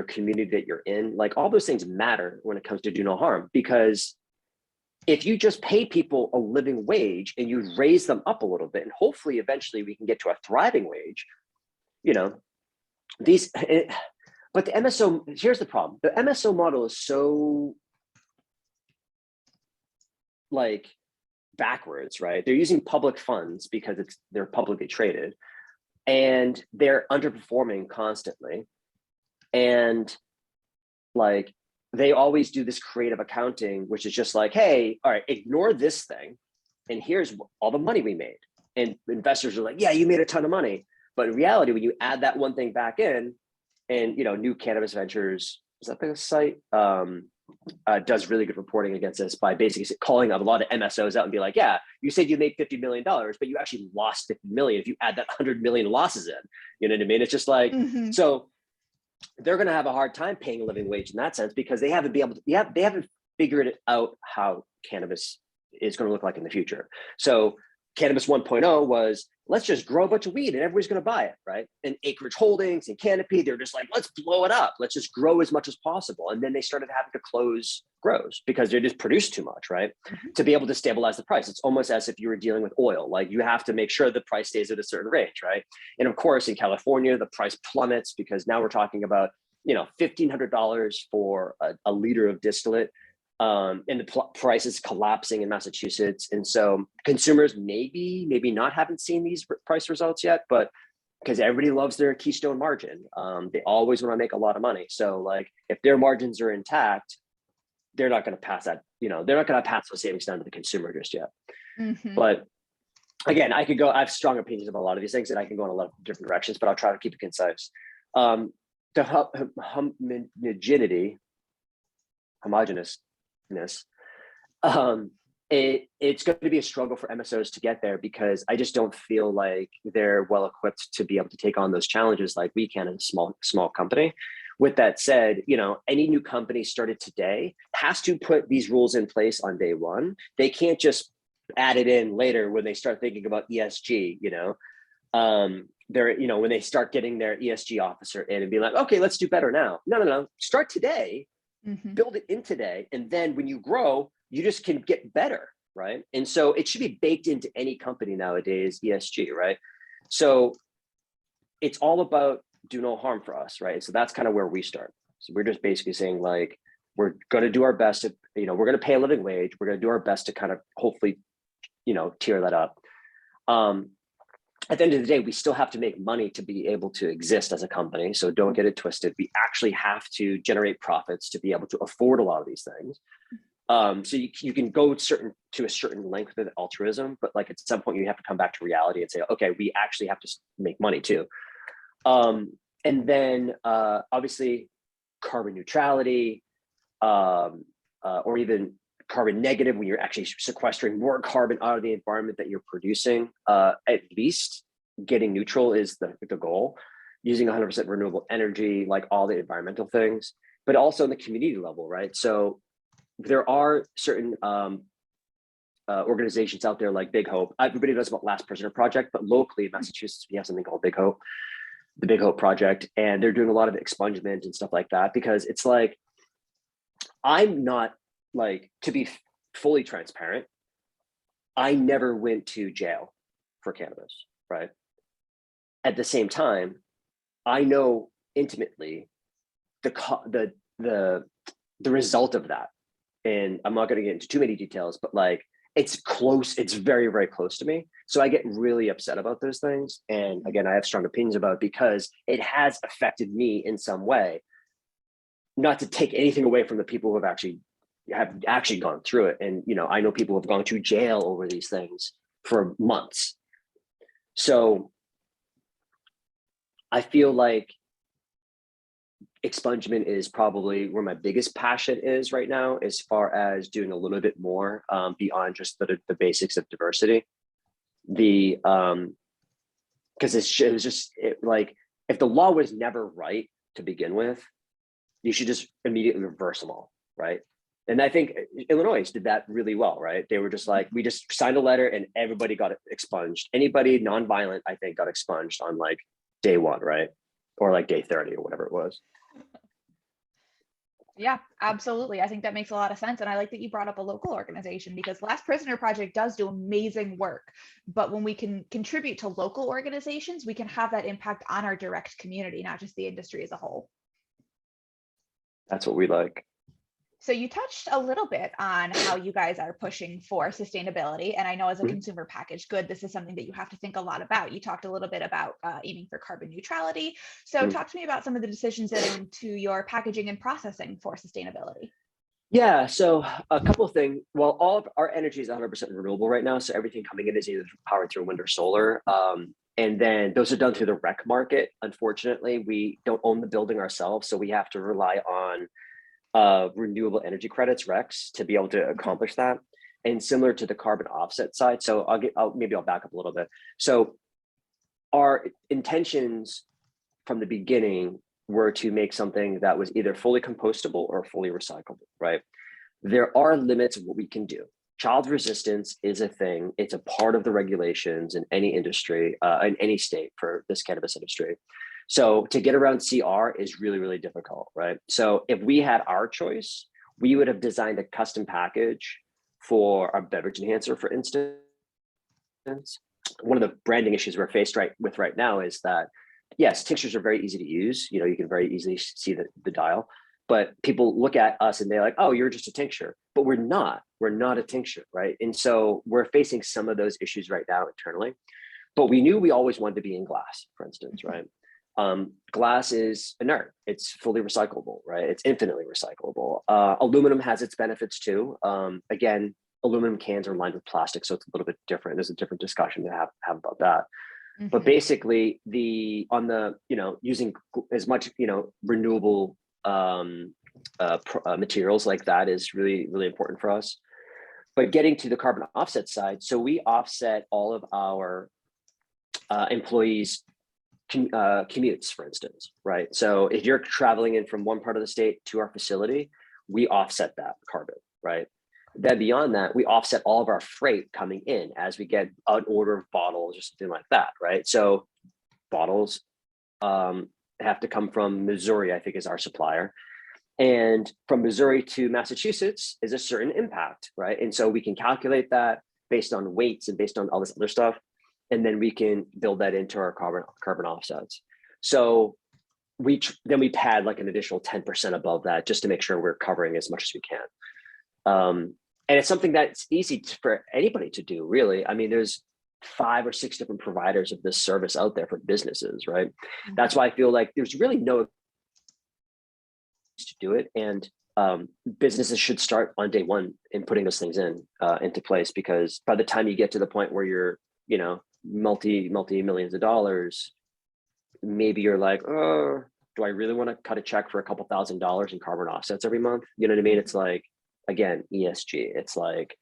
community that you're in. Like, all those things matter when it comes to do no harm, because if you just pay people a living wage and you raise them up a little bit, and hopefully eventually we can get to a thriving wage, but the MSO, here's the problem. The MSO model is so like backwards, right? They're using public funds because they're publicly traded, and they're underperforming constantly. And like, they always do this creative accounting, which is just like, hey, all right, ignore this thing, and here's all the money we made. And investors are like, yeah, you made a ton of money. But in reality, when you add that one thing back in, and New Cannabis Ventures, is that the site, does really good reporting against this by basically calling a lot of MSOs out and be like, yeah, you said you made $50 million, but you actually lost 50 million if you add that 100 million losses in. You know what I mean? It's just like, so they're going to have a hard time paying a living wage in that sense, because they haven't figured out how cannabis is going to look like in the future. So Cannabis 1.0 was, let's just grow a bunch of weed and everybody's going to buy it, right? And Acreage Holdings and Canopy, they're just like, let's blow it up. Let's just grow as much as possible. And then they started having to close grows because they just produced too much, right? To be able to stabilize the price. It's almost as if you were dealing with oil. Like, you have to make sure the price stays at a certain range, right? And of course, in California, the price plummets, because now we're talking about, $1,500 for a liter of distillate. And the price is collapsing in Massachusetts. And so consumers maybe not haven't seen these price results yet, but because everybody loves their keystone margin, they always want to make a lot of money. So like, if their margins are intact, they're not going to pass that, they're not going to pass those savings down to the consumer just yet. But again, I have strong opinions about a lot of these things, and I can go in a lot of different directions, but I'll try to keep it concise. The homogeneousness, it's going to be a struggle for MSOs to get there, because I just don't feel like they're well equipped to be able to take on those challenges like we can as a small company. With that said, any new company started today has to put these rules in place on day one. They can't just add it in later when they start thinking about ESG, when they start getting their ESG officer in and be like, okay, let's do better now. No. Start today, build it in today. And then when you grow, you just can get better, right? And so it should be baked into any company nowadays, ESG, right? So it's all about do no harm for us, right? So that's kind of where we start. So we're just basically saying, like, we're going to do our best to, we're going to pay a living wage. We're going to do our best to kind of hopefully, tier that up. At the end of the day, we still have to make money to be able to exist as a company. So don't get it twisted. We actually have to generate profits to be able to afford a lot of these things. So you can go to a certain length with altruism, but like at some point you have to come back to reality and say, okay, we actually have to make money too. And then obviously carbon neutrality, or even carbon negative, when you're actually sequestering more carbon out of the environment that you're producing. At least getting neutral is the goal, using 100% renewable energy, like all the environmental things, but also on the community level, right? So there are certain organizations out there like Big Hope. Everybody knows about Last Prisoner Project, but locally in Massachusetts, we have something called Big Hope, the Big Hope Project, and they're doing a lot of expungement and stuff like that, because it's like, I'm not, like, to be fully transparent, I never went to jail for cannabis, right? At the same time, I know intimately the result of that. And I'm not going to get into too many details, but like, it's close. It's very, very close to me. So I get really upset about those things. And again, I have strong opinions about it because it has affected me in some way. Not to take anything away from the people who have actually gone through it. And, I know people who have gone to jail over these things for months. So I feel like expungement is probably where my biggest passion is right now, as far as doing a little bit more beyond just the basics of diversity. Because it was just like, if the law was never right to begin with, you should just immediately reverse them all, right? And I think Illinois did that really well, right? They were just like, we just signed a letter and everybody got expunged. Anybody nonviolent, I think, got expunged on like day one, right? Or like day 30 or whatever it was. Yeah, absolutely. I think that makes a lot of sense. And I like that you brought up a local organization, because Last Prisoner Project does do amazing work. But when we can contribute to local organizations, we can have that impact on our direct community, not just the industry as a whole. That's what we like. So you touched a little bit on how you guys are pushing for sustainability. And I know as a consumer packaged good, this is something that you have to think a lot about. You talked a little bit about aiming for carbon neutrality. So talk to me about some of the decisions that into your packaging and processing for sustainability. Yeah, so a couple of things. Well, all of our energy is 100% renewable right now. So everything coming in is either powered through wind or solar. And then those are done through the rec market. Unfortunately, we don't own the building ourselves. So we have to rely on renewable energy credits, RECs, to be able to accomplish that. And similar to the carbon offset side. So I'll back up a little bit. So our intentions from the beginning were to make something that was either fully compostable or fully recyclable, right? There are limits of what we can do. Child resistance is a thing. It's a part of the regulations in any industry, in any state for this cannabis industry. So to get around CR is really, really difficult, right? So if we had our choice, we would have designed a custom package for our beverage enhancer, for instance. One of the branding issues we're faced with right now is that, yes, tinctures are very easy to use. You can very easily see the dial, but people look at us and they're like, oh, you're just a tincture, but we're not a tincture, right? And so we're facing some of those issues right now internally, but we knew we always wanted to be in glass, for instance, right? Glass is inert. It's fully recyclable, right? It's infinitely recyclable. Aluminum has its benefits too. Again, aluminum cans are lined with plastic, so it's a little bit different. There's a different discussion to have about that. But basically, using as much renewable materials like that is really, really important for us. But getting to the carbon offset side, so we offset all of our employees' commutes, for instance, right? So if you're traveling in from one part of the state to our facility, we offset that carbon, right? Then beyond that, we offset all of our freight coming in as we get an order of bottles or something like that, right? So bottles have to come from Missouri, I think is our supplier. And from Missouri to Massachusetts is a certain impact, right? And so we can calculate that based on weights and based on all this other stuff. And then we can build that into our carbon offsets. So then we pad like an additional 10% above that just to make sure we're covering as much as we can. And it's something that's easy for anybody to do, really. I mean, there's 5 or 6 different providers of this service out there for businesses, right? That's why I feel like there's really no to do it. And businesses should start on day one in putting those things into place, because by the time you get to the point where you're, multi-millions of dollars, maybe you're like, oh, do I really want to cut a check for a couple $1,000s in carbon offsets every month? You know what I mean? It's like, again, ESG. It's like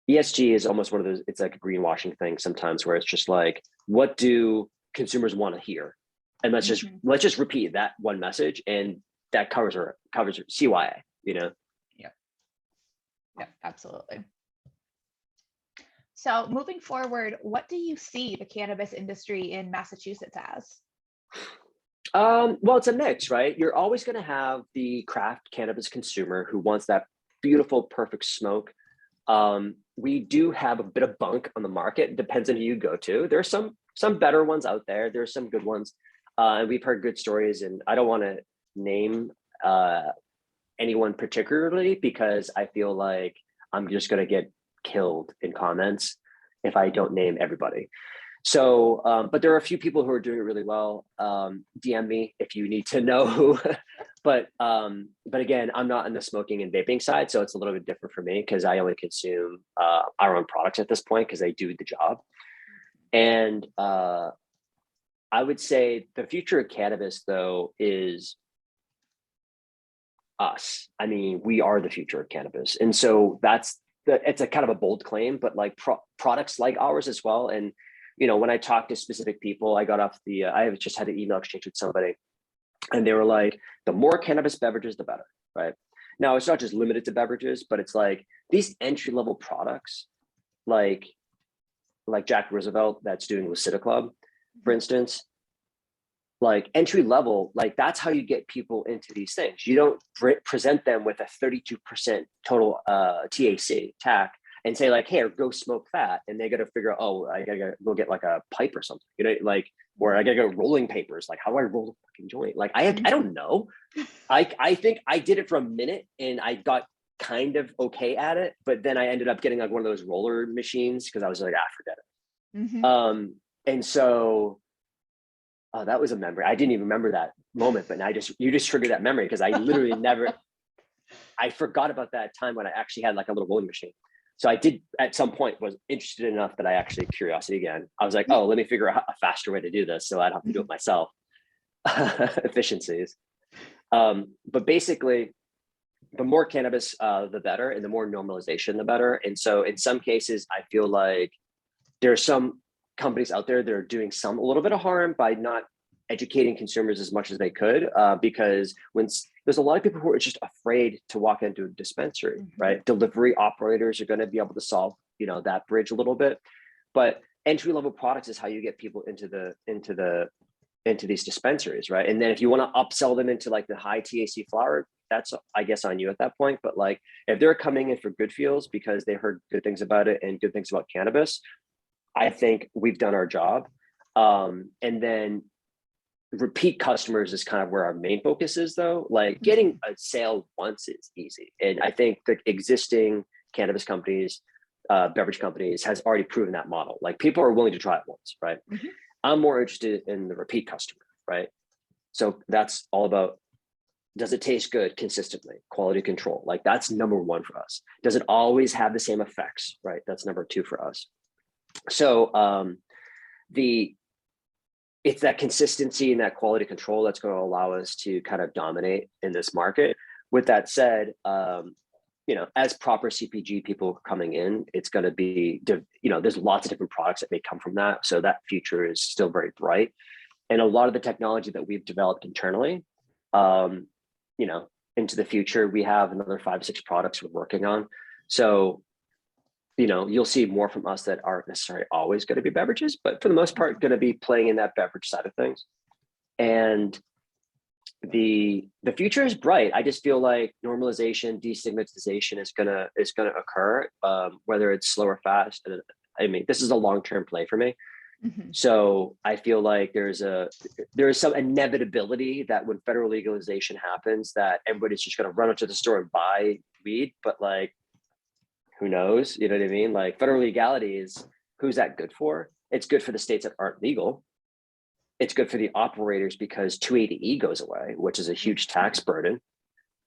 ESG is almost one of those, it's like a greenwashing thing sometimes, where it's just like, what do consumers want to hear? And let's just repeat that one message, and that covers CYA, Yeah. Yeah, absolutely. So moving forward, what do you see the cannabis industry in Massachusetts as? Well, it's a mix, right? You're always going to have the craft cannabis consumer who wants that beautiful, perfect smoke. We do have a bit of bunk on the market. It depends on who you go to. There's some better ones out there. There's some good ones. And we've heard good stories, and I don't want to name anyone particularly, because I feel like I'm just going to get killed in comments if I don't name everybody. So, but there are a few people who are doing it really well. DM me if you need to know who. But again, I'm not in the smoking and vaping side, so it's a little bit different for me, because I only consume our own products at this point, because they do the job. And I would say the future of cannabis, though, is us. I mean, we are the future of cannabis, and so it's a kind of a bold claim, but like products like ours as well. And when I talk to specific people, I have just had an email exchange with somebody, and they were like, the more cannabis beverages, the better, right? Now, it's not just limited to beverages, but it's like these entry-level products, like Jack Roosevelt that's doing Lucida Club, for instance, like entry level, like that's how you get people into these things. You don't present them with a 32% total THC TAC and say like, hey, go smoke that. And they got to figure out, oh, I gotta go get like a pipe or something, or I gotta go rolling papers. Like, how do I roll a fucking joint? Like, I don't know. I think I did it for a minute and I got kind of okay at it, but then I ended up getting like one of those roller machines, because I was like, forget it. And so that was a memory. I didn't even remember that moment, but now you just triggered that memory, because I literally I forgot about that time when I actually had like a little rolling machine. So I did at some point was interested enough that I actually curiosity again. I was like, oh, let me figure out a faster way to do this so I don't have to do it myself. Efficiencies. But basically, the more cannabis, the better, and the more normalization, the better. And so in some cases, I feel like there are some companies out there that are doing a little bit of harm by not educating consumers as much as they could, because there's a lot of people who are just afraid to walk into a dispensary, right? Delivery operators are going to be able to solve, that bridge a little bit, but entry level products is how you get people into these dispensaries, right? And then if you want to upsell them into like the high THC flower, that's I guess on you at that point. But like if they're coming in for good feels because they heard good things about it and good things about cannabis, I think we've done our job. And then repeat customers is kind of where our main focus is, though. Like getting a sale once is easy. And I think the existing cannabis companies, beverage companies has already proven that model. Like people are willing to try it once, right? I'm more interested in the repeat customer, right? So that's all about Does it taste good consistently? Quality control. Like that's number one for us. Does it always have the same effects? Right. That's number two for us. So it's that consistency and that quality control that's going to allow us to kind of dominate in this market. With that said, as proper CPG people coming in, it's going to be, there's lots of different products that may come from that. So that future is still very bright. And a lot of the technology that we've developed internally, into the future, we have another 5 or 6 products we're working on. So, you'll see more from us that aren't necessarily always going to be beverages, but for the most part, going to be playing in that beverage side of things. And the future is bright. I just feel like normalization, destigmatization is gonna occur, whether it's slow or fast. And I mean, this is a long-term play for me. Mm-hmm. So I feel like there is some inevitability that when federal legalization happens, that everybody's just going to run up to the store and buy weed. But like, who knows? You know what I mean? Like federal legality who's that good for? It's good for the states that aren't legal. It's good for the operators because 280E goes away, which is a huge tax burden.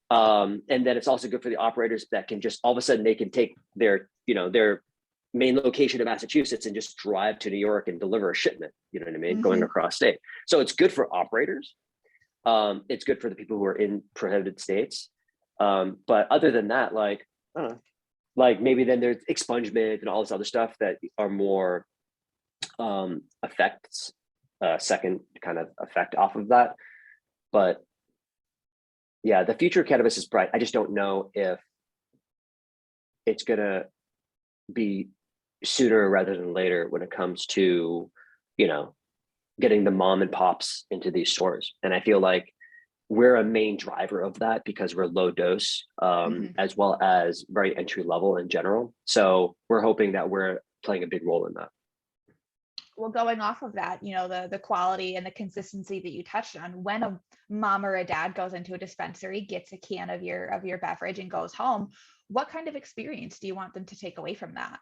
And then it's also good for the operators that can just all of a sudden they can take their main location of Massachusetts and just drive to New York and deliver a shipment, you know what I mean, Mm-hmm. going across state. So it's good for operators. It's good for the people who are in prohibited states. But other than that, like, I don't know, like maybe then there's expungement and all this other stuff that are more effects, second kind of effect off of that. But yeah, the future of cannabis is bright. I just don't know if it's gonna be sooner rather than later when it comes to, getting the mom and pops into these stores. And I feel like we're a main driver of that because we're low dose, as well as very entry level in general. So we're hoping that we're playing a big role in that. Well, going off of that, the quality and the consistency that you touched on, when a mom or a dad goes into a dispensary, gets a can of your beverage and goes home, what kind of experience do you want them to take away from that?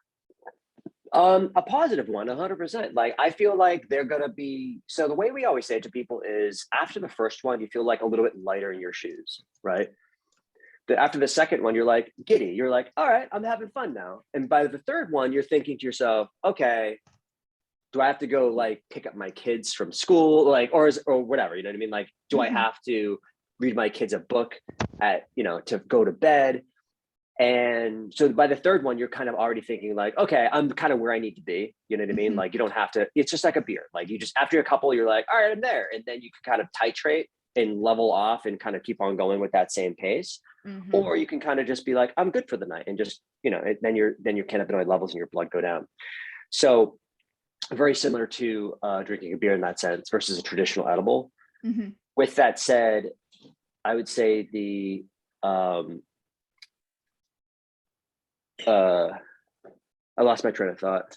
A positive one, 100%. Like, I feel like they're going to be, so the way we always say it to people is after the first one, you feel like a little bit lighter in your shoes, right? But after the second one, you're like giddy. You're like, all right, I'm having fun now. And by the third one, you're thinking to yourself, okay, do I have to go like pick up my kids from school? Like, or whatever, you know what I mean? Like, do I have to read my kids a book to go to bed? And so by the third one, you're kind of already thinking like, okay, I'm kind of where I need to be. You know what I mean? Like you don't have to, it's just like a beer. Like you just, after a couple, you're like, all right, I'm there. And then you can kind of titrate and level off and kind of keep on going with that same pace. Or you can kind of just be like, I'm good for the night. And just, then your cannabinoid levels in your blood go down. So very similar to drinking a beer in that sense versus a traditional edible. With that said, I would say I lost my train of thought.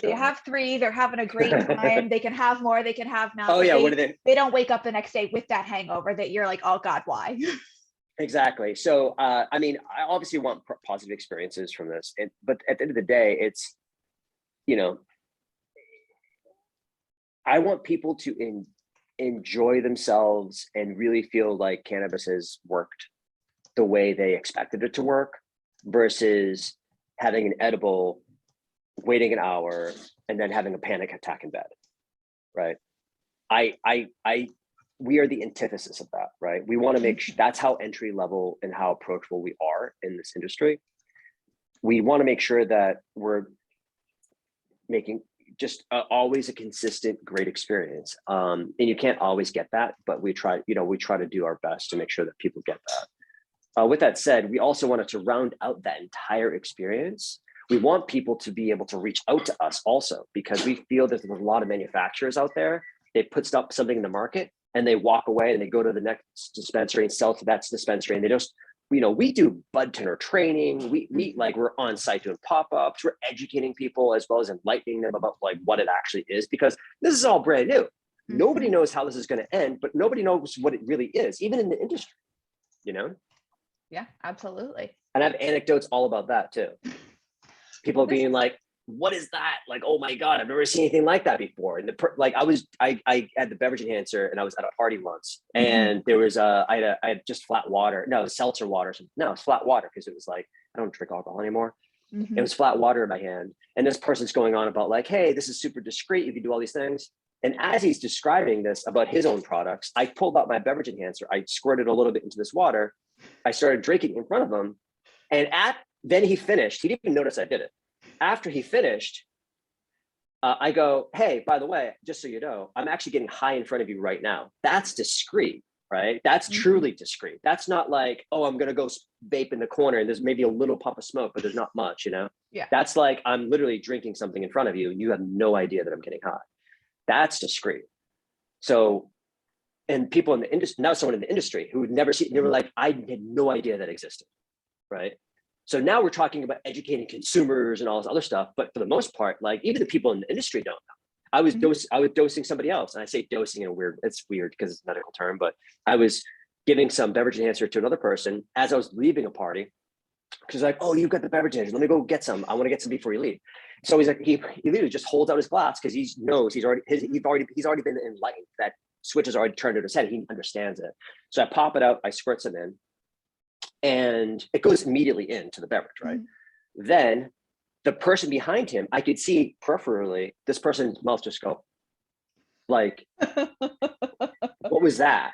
They have 3, they're having a great time. They can have more, they can have now. Oh yeah, what are they? They don't wake up the next day with that hangover that you're like, oh God, why? Exactly. So, I mean, I obviously want positive experiences from this, but at the end of the day, it's, I want people to enjoy themselves and really feel like cannabis has worked the way they expected it to work versus having an edible, waiting an hour, and then having a panic attack in bed, right? We are the antithesis of that, right? We want to make sure that's how entry level and how approachable we are in this industry. We want to make sure that we're making just always a consistent, great experience. And you can't always get that, but we try to do our best to make sure that people get that. With that said, we also wanted to round out that entire experience. We want people to be able to reach out to us also, because we feel that there's a lot of manufacturers out there. They put something in the market and they walk away and they go to the next dispensary and sell to that dispensary. And they just, we do bud tender training. We're on site doing pop-ups. We're educating people as well as enlightening them about like what it actually is, because this is all brand new. Nobody knows how this is going to end, but nobody knows what it really is, even in the industry, Yeah, absolutely. And I have anecdotes all about that too. People being like, what is that? Like, oh my God, I've never seen anything like that before. And I had the beverage enhancer, and I was at a party once, and there was I had just flat water. No, it was seltzer water. No, it's flat water, because it was like, I don't drink alcohol anymore. It was flat water in my hand. And this person's going on about like, hey, this is super discreet. You can do all these things. And as he's describing this about his own products, I pulled out my beverage enhancer. I squirted a little bit into this water. I started drinking in front of him. And then he finished. He didn't even notice I did it. After he finished, I go, hey, by the way, just so you know, I'm actually getting high in front of you right now. That's discreet, right? That's truly discreet. That's not like, oh, I'm going to go vape in the corner and there's maybe a little puff of smoke, but there's not much, you know? Yeah. That's like, I'm literally drinking something in front of you and you have no idea that I'm getting high. That's discreet. So, and people in the industry, now someone in the industry who would never see, they were like, I had no idea that existed, right? So now we're talking about educating consumers and all this other stuff, but for the most part, like even the people in the industry don't know. I was dosing somebody else, and I say dosing in a weird, it's weird because it's a medical term, but I was giving some beverage enhancer to another person as I was leaving a party. Because like, oh, you've got the beverage enhancer, let me go get some. I want to get some before you leave. So he's like, he literally just holds out his glass because he knows he's already been enlightened. That switch has already turned in his head. He understands it. So I pop it out, I squirt some in, and it goes immediately into the beverage, right? Then the person behind him, I could see peripherally, this person's mouth just go, like, what was that?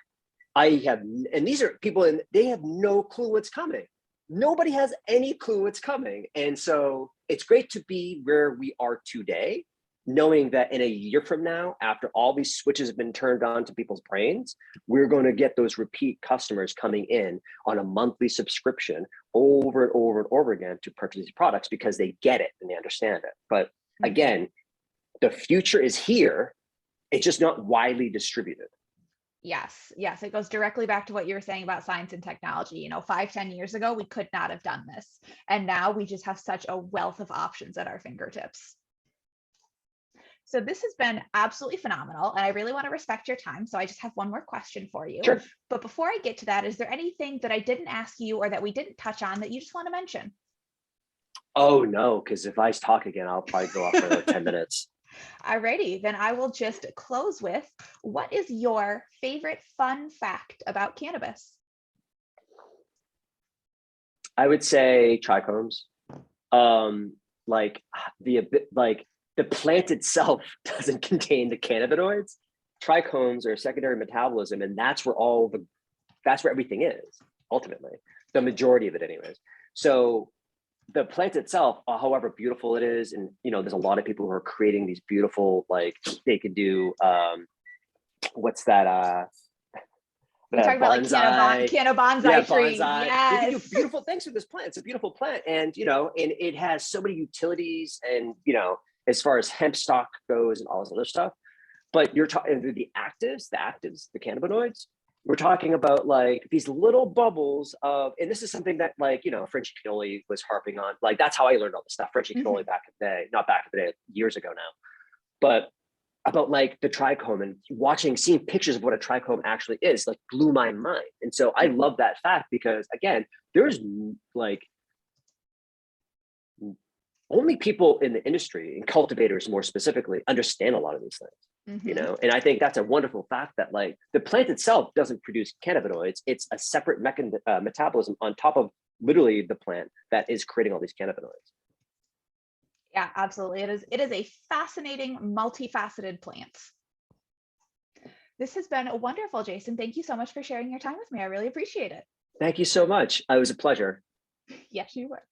And these are people, and they have no clue what's coming. Nobody has any clue what's coming. And so it's great to be where we are today, knowing that in a year from now, after all these switches have been turned on to people's brains, we're going to get those repeat customers coming in on a monthly subscription over and over and over again to purchase these products because they get it and they understand it. But again, the future is here. It's just not widely distributed. Yes. It goes directly back to what you were saying about science and technology. 5-10 years ago, we could not have done this. And now we just have such a wealth of options at our fingertips. So this has been absolutely phenomenal. And I really want to respect your time. So I just have one more question for you. Sure. But before I get to that, is there anything that I didn't ask you or that we didn't touch on that you just want to mention? Oh, no, because if I talk again, I'll probably go off for like 10 minutes. Alrighty, then I will just close with, what is your favorite fun fact about cannabis? I would say trichomes. The plant itself doesn't contain the cannabinoids. Trichomes are secondary metabolism, and that's where everything is ultimately. The majority of it, anyways. So the plant itself, however beautiful it is, and there's a lot of people who are creating these beautiful, like they could do what's that? We're talking about like canna bonsai tree. Bonsai. Yes. You can do beautiful things with this plant. It's a beautiful plant, and and it has so many utilities, and as far as hemp stock goes, and all this other stuff. But you're talking the actives, the cannabinoids. We're talking about like these little bubbles of, and this is something that Frenchie Cannoli was harping on. Like that's how I learned all this stuff. Frenchie Cannoli back in the day, not back in the day, years ago now, but about like the trichome and seeing pictures of what a trichome actually is, like blew my mind. And so I love that fact because again, there's like only people in the industry and cultivators more specifically understand a lot of these things. And I think that's a wonderful fact that like the plant itself doesn't produce cannabinoids. It's a separate metabolism on top of literally the plant that is creating all these cannabinoids. Yeah, absolutely. It is a fascinating, multifaceted plant. This has been wonderful, Jason. Thank you so much for sharing your time with me. I really appreciate it. Thank you so much. It was a pleasure. Yes, you were.